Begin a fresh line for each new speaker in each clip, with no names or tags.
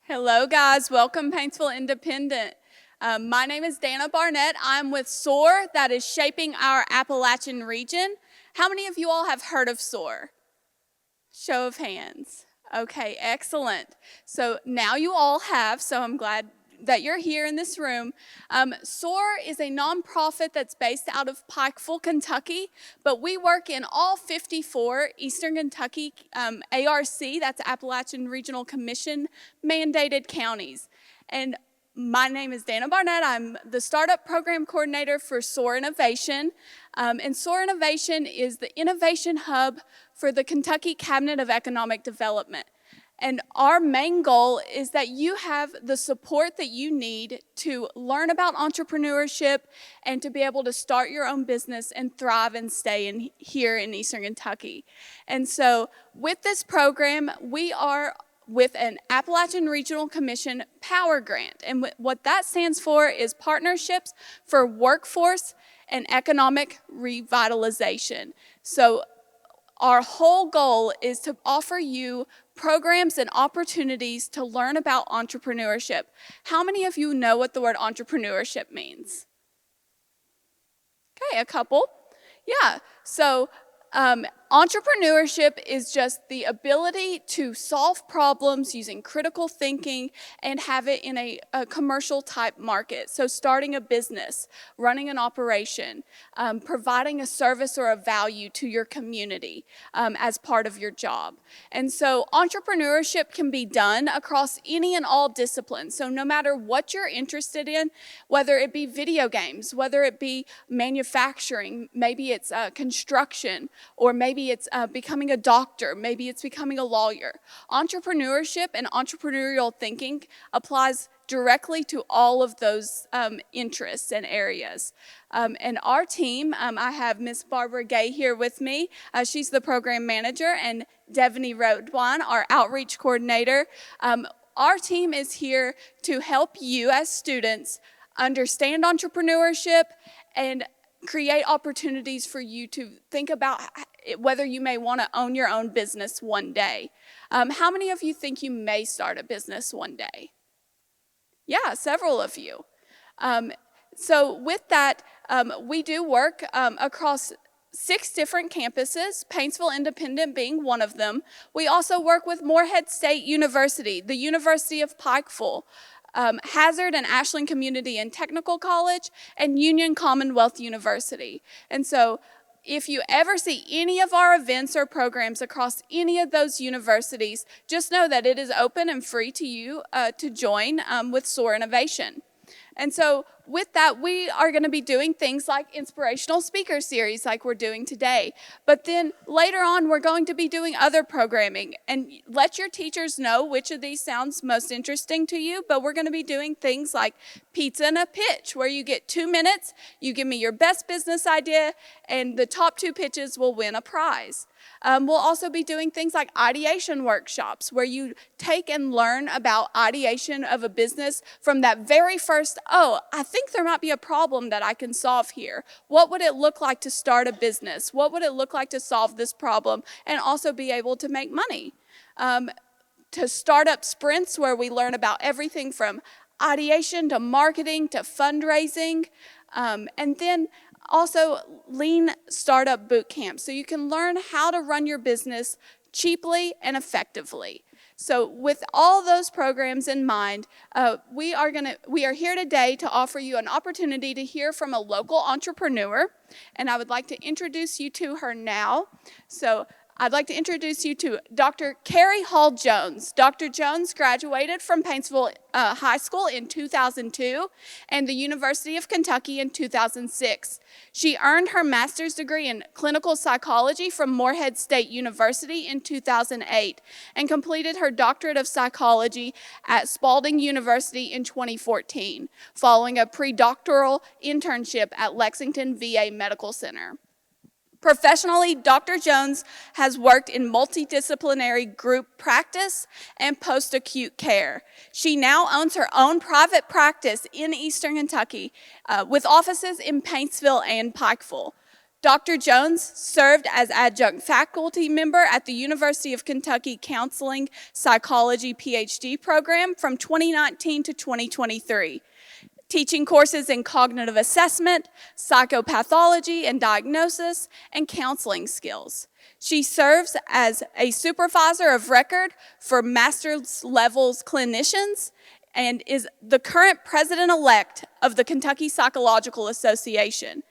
Hello, guys. Welcome, Paintsville Independent. My name is Dana Barnett. I'm with SOAR, that is shaping our Appalachian region. How many of you all have heard of SOAR? Show of hands. Okay, excellent. So now you all have, so I'm glad that you're here in this room. SOAR is a nonprofit that's based out of Pikeville, Kentucky, but we work in all 54 Eastern Kentucky ARC, that's Appalachian Regional Commission, mandated counties. And my name is Dana Barnett. I'm the Startup Program Coordinator for SOAR Innovation. And SOAR Innovation is the innovation hub for the Kentucky Cabinet of Economic Development. And our main goal is that you have the support that you need to learn about entrepreneurship and to be able to start your own business and thrive and stay here in Eastern Kentucky. And so with this program, we are with an Appalachian Regional Commission Power Grant. And what that stands for is Partnerships for Workforce and Economic Revitalization. So our whole goal is to offer you programs and opportunities to learn about entrepreneurship. How many of you know what the word entrepreneurship means? Okay, a couple. Yeah, so entrepreneurship is just the ability to solve problems using critical thinking and have it in a commercial type market. So starting a business, running an operation, providing a service or a value to your community as part of your job. And so entrepreneurship can be done across any and all disciplines. So no matter what you're interested in, whether it be video games, whether it be manufacturing, maybe it's construction, or maybe it's becoming a doctor, maybe it's becoming a lawyer. Entrepreneurship and entrepreneurial thinking applies directly to all of those interests and areas. And our team, I have Miss Barbara Gay here with me. She's the program manager, and Devaney Rodwan, our outreach coordinator. Our team is here to help you as students understand entrepreneurship and create opportunities for you to think about whether you may want to own your own business one day. How many of you think you may start a business one day? Yeah, several of you. So with that, we do work across 6 different campuses, Paintsville Independent being one of them. We also work with Morehead State University, the University of Pikeville, Hazard and Ashland Community and Technical College, and Union Commonwealth University. And so if you ever see any of our events or programs across any of those universities, just know that it is open and free to you to join with SOAR Innovation. And so with that, we are going to be doing things like inspirational speaker series like we're doing today. But then later on, we're going to be doing other programming. And let your teachers know which of these sounds most interesting to you. But we're going to be doing things like pizza and a pitch, where you get 2 minutes, you give me your best business idea, and the top 2 pitches will win a prize. We'll also be doing things like ideation workshops, where you take and learn about ideation of a business from that very first, I think there might be a problem that I can solve here. What would it look like to start a business? What would it look like to solve this problem and also be able to make money? To startup sprints, where we learn about everything from ideation to marketing to fundraising, and then also lean startup boot camp, so you can learn how to run your business cheaply and effectively. So with all those programs in mind, we are here today to offer you an opportunity to hear from a local entrepreneur, and I would like to introduce you to her now. So I'd like to introduce you to Dr. Kari Hall-Jones. Dr. Jones graduated from Paintsville High School in 2002 and the University of Kentucky in 2006. She earned her master's degree in clinical psychology from Morehead State University in 2008 and completed her doctorate of psychology at Spalding University in 2014, following a pre-doctoral internship at Lexington VA Medical Center. Professionally, Dr. Jones has worked in multidisciplinary group practice and post-acute care. She now owns her own private practice in Eastern Kentucky with offices in Paintsville and Pikeville. Dr. Jones served as adjunct faculty member at the University of Kentucky Counseling Psychology PhD program from 2019 to 2023, teaching courses in cognitive assessment, psychopathology and diagnosis, and counseling skills. She serves as a supervisor of record for master's levels clinicians and is the current president-elect of the Kentucky Psychological Association.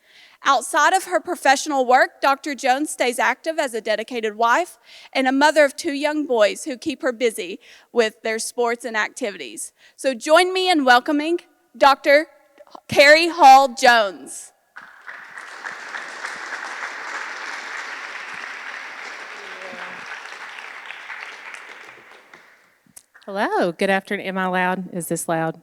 Outside of her professional work, Dr. Jones stays active as a dedicated wife and a mother of 2 young boys who keep her busy with their sports and activities. So join me in welcoming Dr. Kari Hall Jones.
Hello, good afternoon. Am I loud? Is this loud?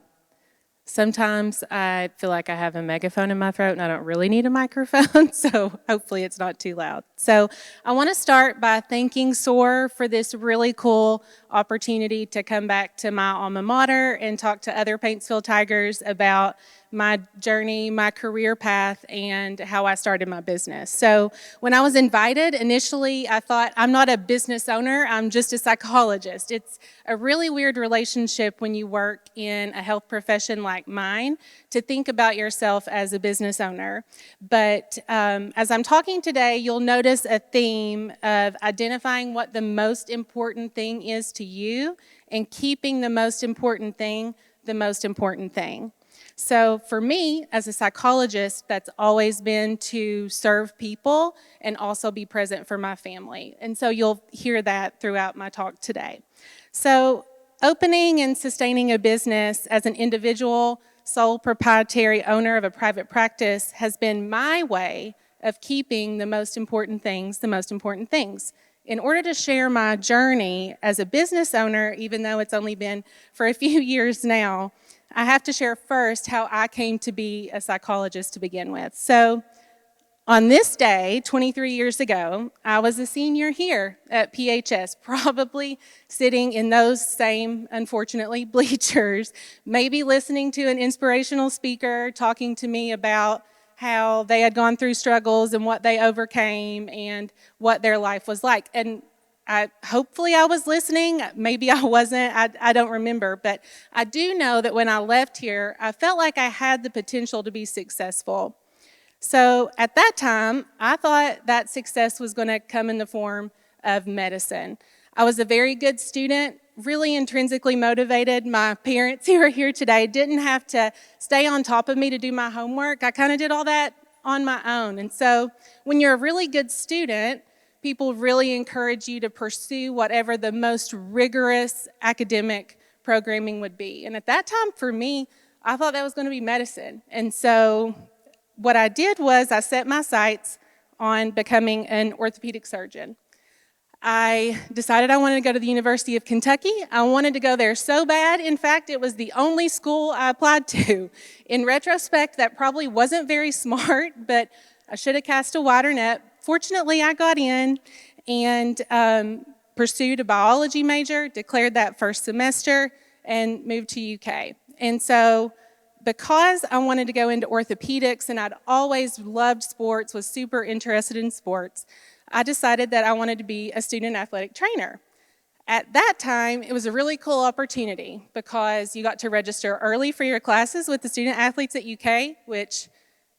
Sometimes I feel like I have a megaphone in my throat and I don't really need a microphone, so hopefully it's not too loud. So I want to start by thanking SOAR for this really cool opportunity to come back to my alma mater and talk to other Paintsville Tigers about my journey, my career path, and how I started my business. So when I was invited, initially I thought, I'm not a business owner, I'm just a psychologist. It's a really weird relationship when you work in a health profession like mine to think about yourself as a business owner. But as I'm talking today, you'll notice a theme of identifying what the most important thing is to you and keeping the most important thing the most important thing. So for me, as a psychologist, that's always been to serve people and also be present for my family. And so you'll hear that throughout my talk today. So opening and sustaining a business as an individual, sole proprietary owner of a private practice has been my way of keeping the most important things the most important things. In order to share my journey as a business owner, even though it's only been for a few years now, I have to share first how I came to be a psychologist to begin with. So on this day, 23 years ago, I was a senior here at PHS, probably sitting in those same, unfortunately, bleachers, maybe listening to an inspirational speaker talking to me about how they had gone through struggles and what they overcame and what their life was like. And hopefully I was listening, maybe I wasn't, I don't remember, but I do know that when I left here, I felt like I had the potential to be successful. So at that time, I thought that success was going to come in the form of medicine. I was a very good student, really intrinsically motivated. My parents who are here today didn't have to stay on top of me to do my homework. I kind of did all that on my own. And so when you're a really good student, people really encourage you to pursue whatever the most rigorous academic programming would be. And at that time, for me, I thought that was going to be medicine. And so what I did was I set my sights on becoming an orthopedic surgeon. I decided I wanted to go to the University of Kentucky. I wanted to go there so bad. In fact, it was the only school I applied to. In retrospect, that probably wasn't very smart, but I should have cast a wider net. Fortunately, I got in and pursued a biology major, declared that first semester, and moved to UK. And so because I wanted to go into orthopedics and I'd always loved sports, was super interested in sports, I decided that I wanted to be a student athletic trainer. At that time, it was a really cool opportunity because you got to register early for your classes with the student athletes at UK, which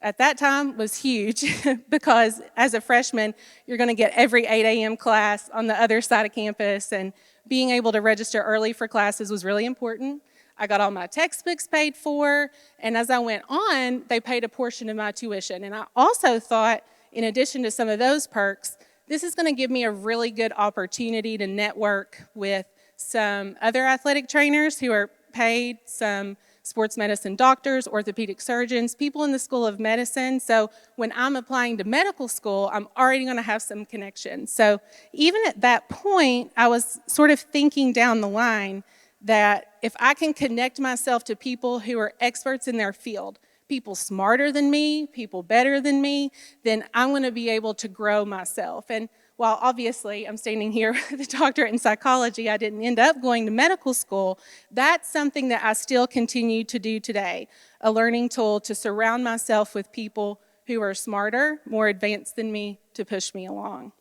at that time was huge because as a freshman, you're going to get every 8 a.m. class on the other side of campus, and being able to register early for classes was really important. I got all my textbooks paid for, and as I went on, they paid a portion of my tuition. And I also thought, in addition to some of those perks, this is going to give me a really good opportunity to network with some other athletic trainers who are paid, some sports medicine doctors, orthopedic surgeons, people in the School of Medicine. So when I'm applying to medical school, I'm already going to have some connections. So even at that point, I was sort of thinking down the line that if I can connect myself to people who are experts in their field, people smarter than me, people better than me, then I'm going to be able to grow myself. And while obviously I'm standing here with a doctorate in psychology, I didn't end up going to medical school, that's something that I still continue to do today, a learning tool to surround myself with people who are smarter, more advanced than me to push me along.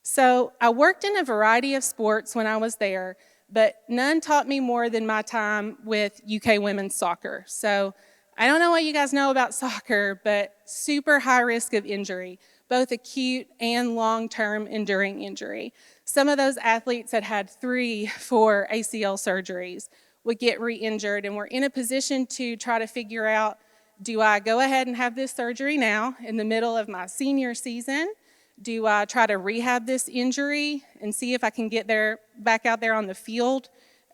So I worked in a variety of sports when I was there, but none taught me more than my time with UK women's soccer. So I don't know what you guys know about soccer, but super high risk of injury, both acute and long-term enduring injury. Some of those athletes that had 3, 4 ACL surgeries would get re-injured, and we're in a position to try to figure out, do I go ahead and have this surgery now in the middle of my senior season? Do I try to rehab this injury and see if I can get back out there on the field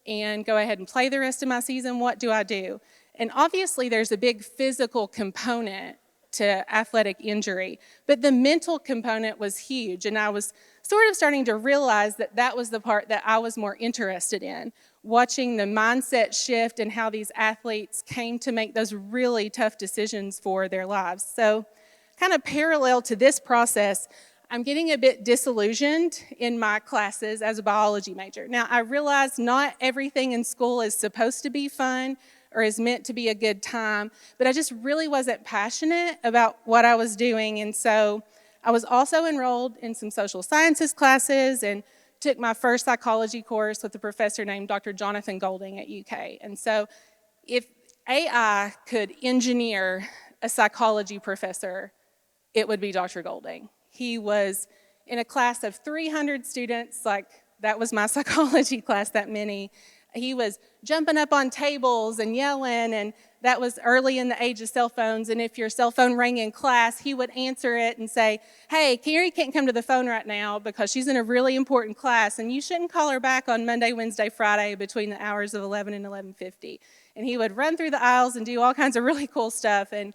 and go ahead and play the rest of my season? What do I do? And obviously there's a big physical component to athletic injury, but the mental component was huge, and I was sort of starting to realize that that was the part that I was more interested in, watching the mindset shift and how these athletes came to make those really tough decisions for their lives. So kind of parallel to this process, I'm getting a bit disillusioned in my classes as a biology major. Now, I realize not everything in school is supposed to be fun or is meant to be a good time, but I just really wasn't passionate about what I was doing. And so I was also enrolled in some social sciences classes and took my first psychology course with a professor named Dr. Jonathan Golding at UK. And so if AI could engineer a psychology professor, it would be Dr. Golding. He was in a class of 300 students, like that was my psychology class, that many. He was jumping up on tables and yelling, and that was early in the age of cell phones, and if your cell phone rang in class, he would answer it and say, hey, Kari can't come to the phone right now because she's in a really important class, and you shouldn't call her back on Monday, Wednesday, Friday between the hours of 11 and 11:50. And he would run through the aisles and do all kinds of really cool stuff, and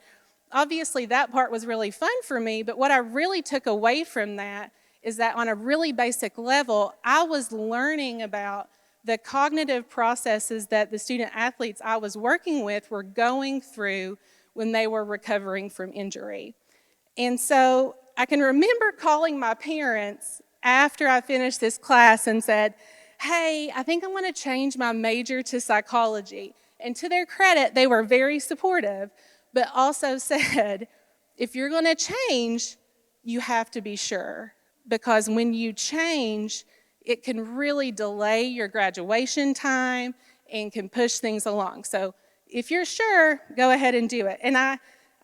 obviously that part was really fun for me, but what I really took away from that is that on a really basic level, I was learning about the cognitive processes that the student athletes I was working with were going through when they were recovering from injury. And so I can remember calling my parents after I finished this class and said, hey, I think I'm going to change my major to psychology. And to their credit, they were very supportive, but also said, if you're going to change, you have to be sure. Because when you change, it can really delay your graduation time and can push things along. So if you're sure, go ahead and do it. And I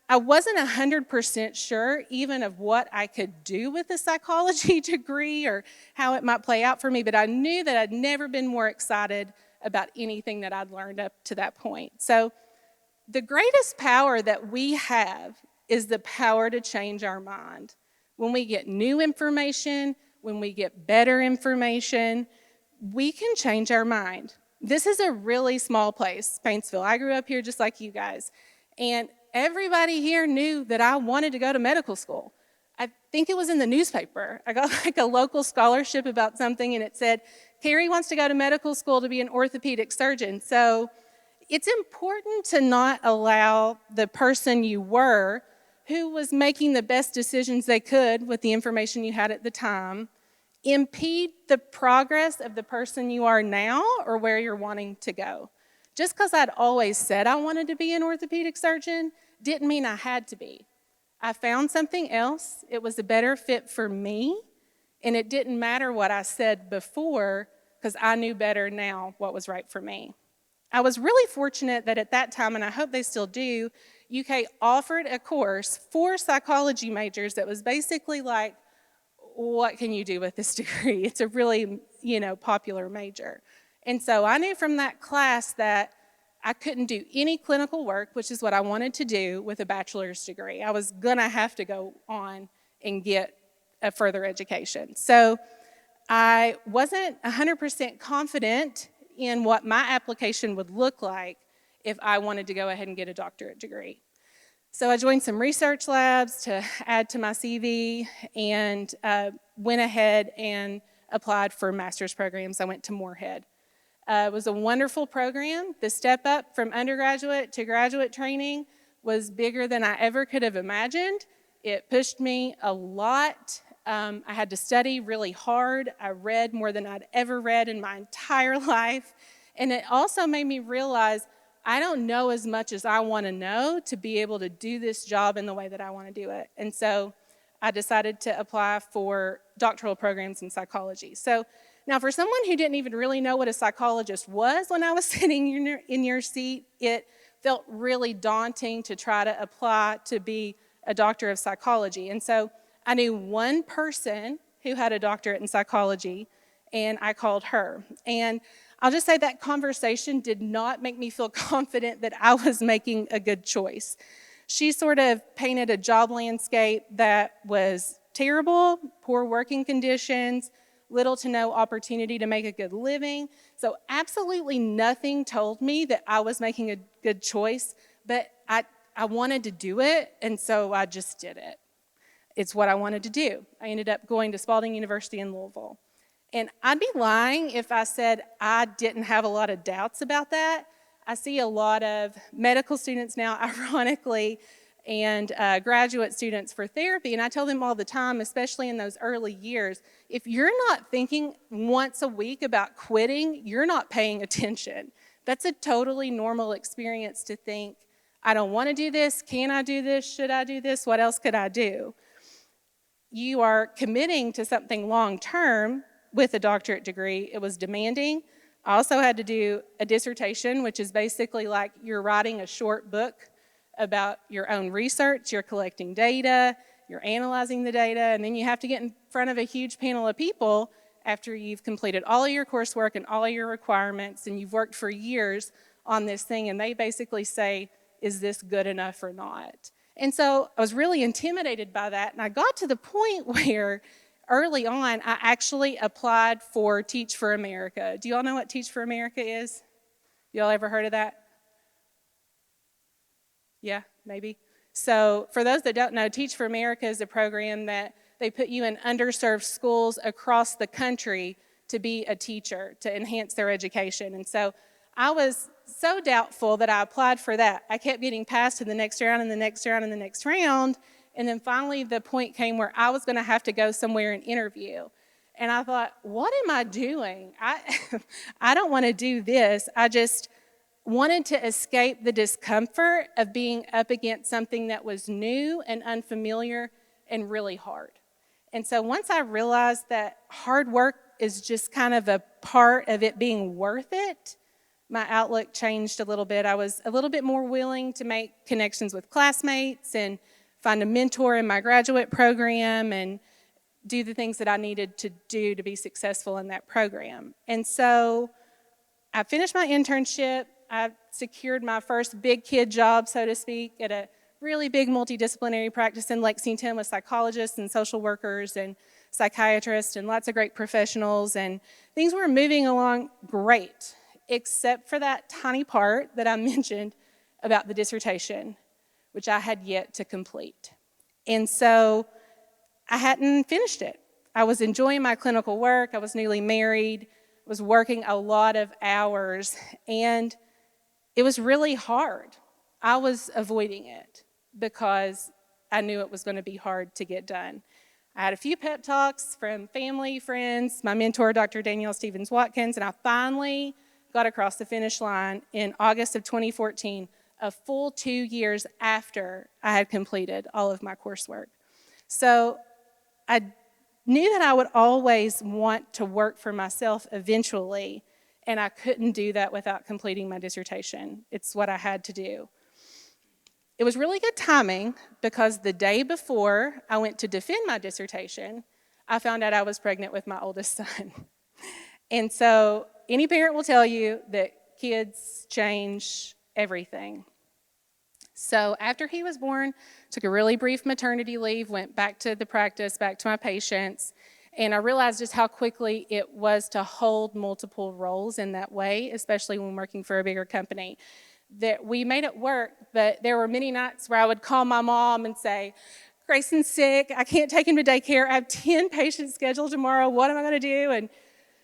wasn't 100% sure even of what I could do with a psychology degree or how it might play out for me, but I knew that I'd never been more excited about anything that I'd learned up to that point. So the greatest power that we have is the power to change our mind. When we get new information, when we get better information, we can change our mind. This is a really small place, Paintsville. I grew up here just like you guys. And everybody here knew that I wanted to go to medical school. I think it was in the newspaper. I got like a local scholarship about something, and it said, Kari wants to go to medical school to be an orthopedic surgeon. So it's important to not allow the person you were, who was making the best decisions they could with the information you had at the time, impede the progress of the person you are now or where you're wanting to go. Just because I'd always said I wanted to be an orthopedic surgeon didn't mean I had to be. I found something else. It was a better fit for me, and it didn't matter what I said before because I knew better now what was right for me. I was really fortunate that at that time, and I hope they still do, UK offered a course for psychology majors that was basically like, what can you do with this degree? It's a really, popular major. And so I knew from that class that I couldn't do any clinical work, which is what I wanted to do with a bachelor's degree. I was gonna have to go on and get a further education. So I wasn't 100% confident in what my application would look like if I wanted to go ahead and get a doctorate degree. So I joined some research labs to add to my CV and went ahead and applied for master's programs. I went to Moorhead. It was a wonderful program. The step up from undergraduate to graduate training was bigger than I ever could have imagined. It pushed me a lot. I had to study really hard. I read more than I'd ever read in my entire life. And it also made me realize I don't know as much as I want to know to be able to do this job in the way that I want to do it. And so I decided to apply for doctoral programs in psychology. So now for someone who didn't even really know what a psychologist was when I was sitting in your seat, it felt really daunting to try to apply to be a doctor of psychology. And so I knew one person who had a doctorate in psychology, and I called her. And I'll just say that conversation did not make me feel confident that I was making a good choice. She sort of painted a job landscape that was terrible, poor working conditions, little to no opportunity to make a good living. So absolutely nothing told me that I was making a good choice, but I wanted to do it, and so I just did it. It's what I wanted to do. I ended up going to Spalding University in Louisville. And I'd be lying if I said I didn't have a lot of doubts about that. I see a lot of medical students now, ironically, and graduate students for therapy, and I tell them all the time, especially in those early years, if you're not thinking once a week about quitting, you're not paying attention. That's a totally normal experience to think, I don't want to do this, can I do this, should I do this, what else could I do? You are committing to something long-term with a doctorate degree. It was demanding. I also had to do a dissertation, which is basically like you're writing a short book about your own research, you're collecting data, you're analyzing the data, and then you have to get in front of a huge panel of people after you've completed all of your coursework and all of your requirements, and you've worked for years on this thing, and they basically say, is this good enough or not? And so I was really intimidated by that, and I got to the point where early on, I actually applied for Teach for America. Do you all know what Teach for America is? You all ever heard of that? Yeah, maybe. So for those that don't know, Teach for America is a program that they put you in underserved schools across the country to be a teacher, to enhance their education. And so I was so doubtful that I applied for that. I kept getting passed to the next round and the next round and the next round. And then finally the point came where I was going to have to go somewhere and interview. And I thought, what am I doing? I don't want to do this. I just wanted to escape the discomfort of being up against something that was new and unfamiliar and really hard. And so once I realized that hard work is just kind of a part of it being worth it, my outlook changed a little bit. I was a little bit more willing to make connections with classmates and find a mentor in my graduate program and do the things that I needed to do to be successful in that program. And so I finished my internship. I secured my first big kid job, so to speak, at a really big multidisciplinary practice in Lexington with psychologists and social workers and psychiatrists and lots of great professionals. And things were moving along great, except for that tiny part that I mentioned about the dissertation, which I had yet to complete. And so I hadn't finished it. I was enjoying my clinical work. I was newly married, was working a lot of hours, and it was really hard. I was avoiding it because I knew it was going to be hard to get done. I had a few pep talks from family, friends, my mentor, Dr. Danielle Stevens-Watkins, and I finally got across the finish line in August of 2014, a full 2 years after I had completed all of my coursework. So I knew that I would always want to work for myself eventually, and I couldn't do that without completing my dissertation. It's what I had to do. It was really good timing because the day before I went to defend my dissertation, I found out I was pregnant with my oldest son. And so any parent will tell you that kids change everything. So after he was born, took a really brief maternity leave, went back to the practice, back to my patients, and I realized just how quickly it was to hold multiple roles in that way, especially when working for a bigger company. That we made it work, but there were many nights where I would call my mom and say, Grayson's sick, I can't take him to daycare, I have 10 patients scheduled tomorrow, what am I going to do? And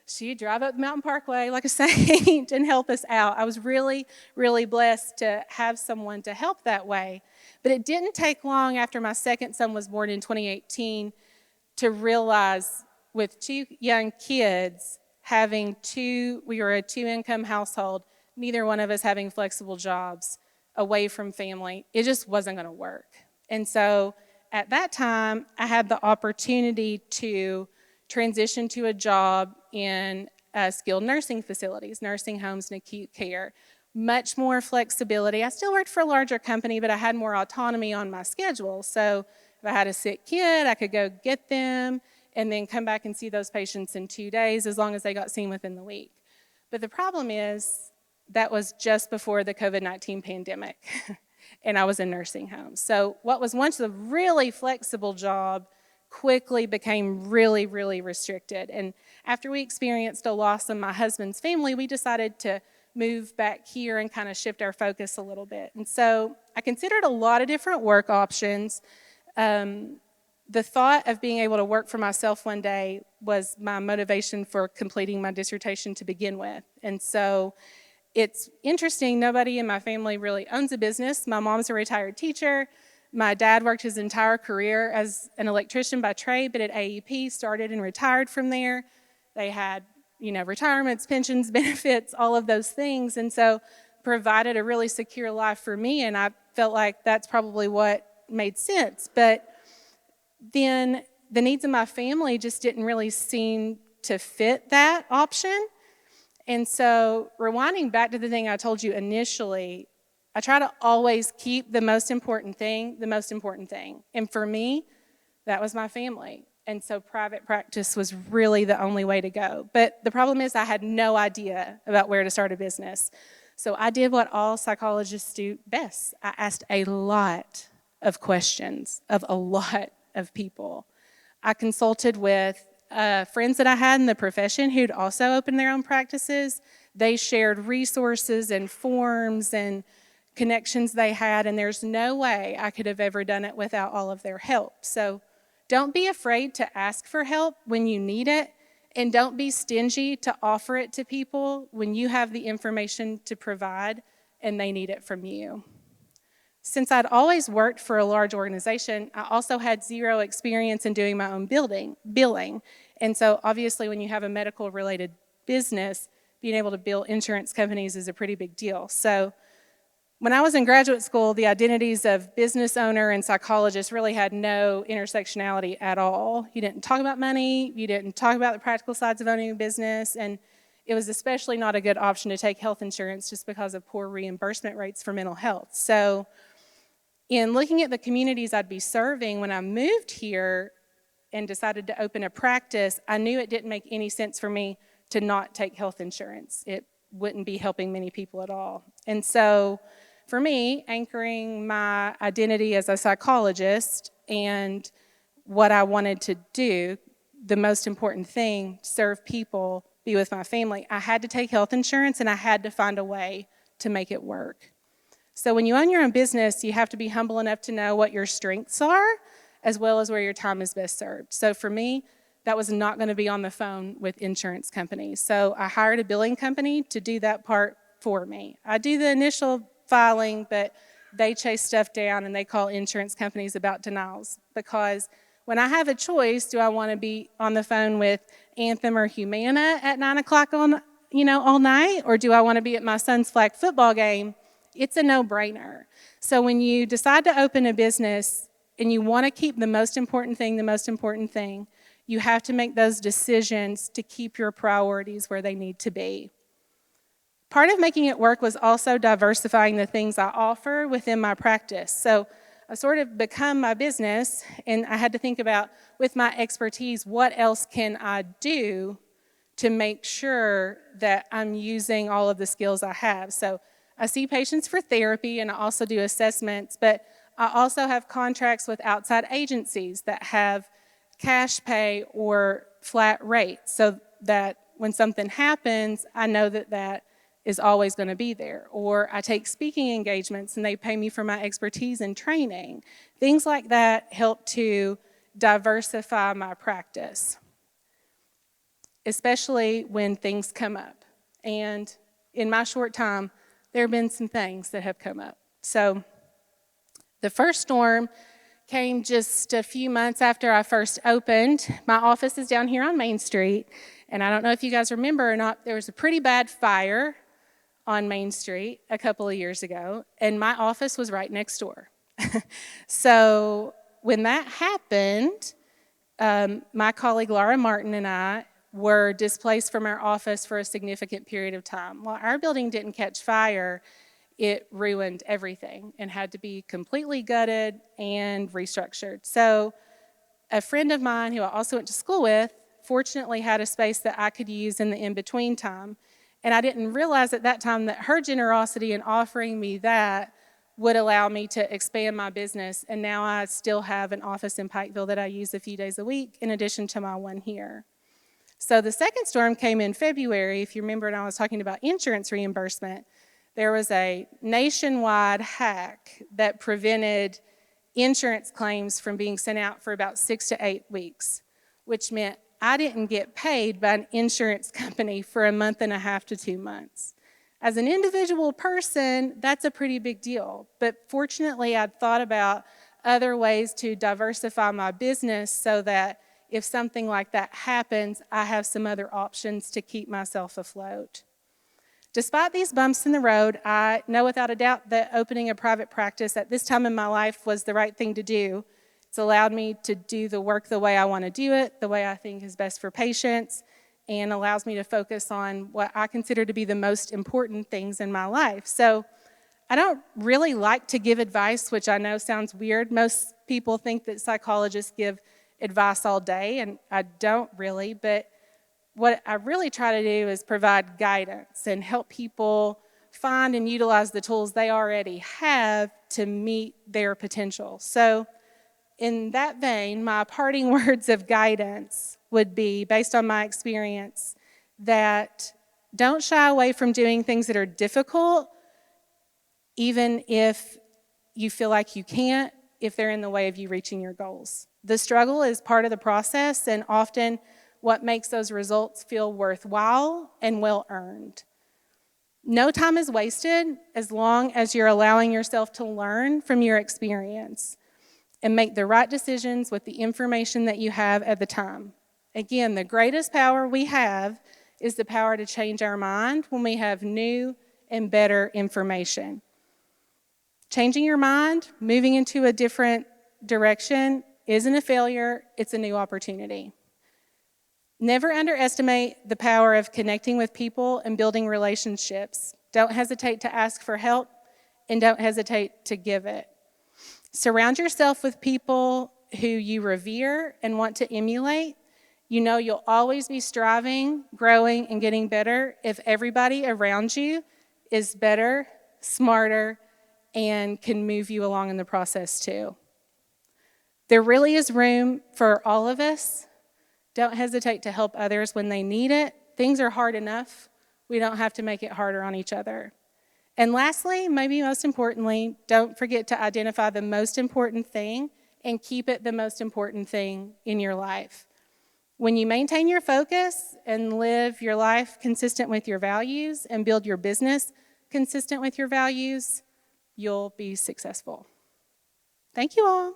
she'd drive up the Mountain Parkway like a saint and help us out. I was really, really blessed to have someone to help that way. But it didn't take long after my second son was born in 2018 to realize with 2 young kids, we were a 2-income household, neither one of us having flexible jobs away from family, it just wasn't going to work. And so at that time, I had the opportunity to transition to a job in skilled nursing facilities, nursing homes and acute care. Much more flexibility. I still worked for a larger company, but I had more autonomy on my schedule. So if I had a sick kid, I could go get them and then come back and see those patients in 2 days as long as they got seen within the week. But the problem is that was just before the COVID-19 pandemic, and I was in nursing homes. So what was once a really flexible job quickly became really, really restricted. And after we experienced a loss in my husband's family, we decided to move back here and kind of shift our focus a little bit. And so I considered a lot of different work options. The thought of being able to work for myself one day was my motivation for completing my dissertation to begin with. And so it's interesting, nobody in my family really owns a business. My mom's a retired teacher. My dad worked his entire career as an electrician by trade, but at AEP started and retired from there. They had, retirements, pensions, benefits, all of those things. And so provided a really secure life for me, and I felt like that's probably what made sense. But then the needs of my family just didn't really seem to fit that option. And so rewinding back to the thing I told you initially, I try to always keep the most important thing the most important thing. And for me, that was my family. And so private practice was really the only way to go. But the problem is I had no idea about where to start a business. So I did what all psychologists do best. I asked a lot of questions of a lot of people. I consulted with friends that I had in the profession who'd also opened their own practices. They shared resources and forms and connections they had, and there's no way I could have ever done it without all of their help. So don't be afraid to ask for help when you need it, and don't be stingy to offer it to people when you have the information to provide and they need it from you. Since I'd always worked for a large organization, I also had zero experience in doing my own billing. And so obviously when you have a medical-related business, being able to bill insurance companies is a pretty big deal. So when I was in graduate school, the identities of business owner and psychologist really had no intersectionality at all. You didn't talk about money, you didn't talk about the practical sides of owning a business, and it was especially not a good option to take health insurance just because of poor reimbursement rates for mental health. So in looking at the communities I'd be serving when I moved here and decided to open a practice, I knew it didn't make any sense for me to not take health insurance. It wouldn't be helping many people at all. And so for me, anchoring my identity as a psychologist and what I wanted to do, the most important thing, serve people, be with my family, I had to take health insurance and I had to find a way to make it work. So when you own your own business, you have to be humble enough to know what your strengths are, as well as where your time is best served. So for me, that was not going to be on the phone with insurance companies. So I hired a billing company to do that part for me. I do the initial filing, but they chase stuff down and they call insurance companies about denials. Because when I have a choice, do I want to be on the phone with Anthem or Humana at 9 o'clock on, all night, or do I want to be at my son's flag football game? It's a no-brainer. So when you decide to open a business and you want to keep the most important thing, you have to make those decisions to keep your priorities where they need to be. Part of making it work was also diversifying the things I offer within my practice. So I sort of become my business, and I had to think about, with my expertise, what else can I do to make sure that I'm using all of the skills I have. So I see patients for therapy, and I also do assessments, but I also have contracts with outside agencies that have cash pay or flat rates, so that when something happens, I know that that is always going to be there. Or I take speaking engagements, and they pay me for my expertise and training. Things like that help to diversify my practice, especially when things come up. And in my short time, there have been some things that have come up. So the first storm came just a few months after I first opened. My office is down here on Main Street, and I don't know if you guys remember or not, there was a pretty bad fire on Main Street a couple of years ago, and my office was right next door. So when that happened, my colleague Laura Martin and I were displaced from our office for a significant period of time. While our building didn't catch fire, it ruined everything and had to be completely gutted and restructured. So a friend of mine who I also went to school with fortunately had a space that I could use in the in-between time. And I didn't realize at that time that her generosity in offering me that would allow me to expand my business. And now I still have an office in Pikeville that I use a few days a week in addition to my one here. So the second storm came in February. If you remember, and I was talking about insurance reimbursement, there was a nationwide hack that prevented insurance claims from being sent out for about 6 to 8 weeks, which meant I didn't get paid by an insurance company for a month and a half to 2 months. As an individual person, that's a pretty big deal. But fortunately, I'd thought about other ways to diversify my business so that if something like that happens, I have some other options to keep myself afloat. Despite these bumps in the road, I know without a doubt that opening a private practice at this time in my life was the right thing to do. It's allowed me to do the work the way I want to do it, the way I think is best for patients, and allows me to focus on what I consider to be the most important things in my life. So I don't really like to give advice, which I know sounds weird. Most people think that psychologists give advice all day, and I don't really, but what I really try to do is provide guidance and help people find and utilize the tools they already have to meet their potential. So in that vein, my parting words of guidance would be, based on my experience, that don't shy away from doing things that are difficult, even if you feel like you can't, if they're in the way of you reaching your goals. The struggle is part of the process, and often what makes those results feel worthwhile and well-earned. No time is wasted as long as you're allowing yourself to learn from your experience and make the right decisions with the information that you have at the time. Again, the greatest power we have is the power to change our mind when we have new and better information. Changing your mind, moving into a different direction, isn't a failure, it's a new opportunity. Never underestimate the power of connecting with people and building relationships. Don't hesitate to ask for help, and don't hesitate to give it. Surround yourself with people who you revere and want to emulate. You know you'll always be striving, growing, and getting better if everybody around you is better, smarter, and can move you along in the process too. There really is room for all of us. Don't hesitate to help others when they need it. Things are hard enough. We don't have to make it harder on each other. And lastly, maybe most importantly, don't forget to identify the most important thing and keep it the most important thing in your life. When you maintain your focus and live your life consistent with your values and build your business consistent with your values, you'll be successful. Thank you all.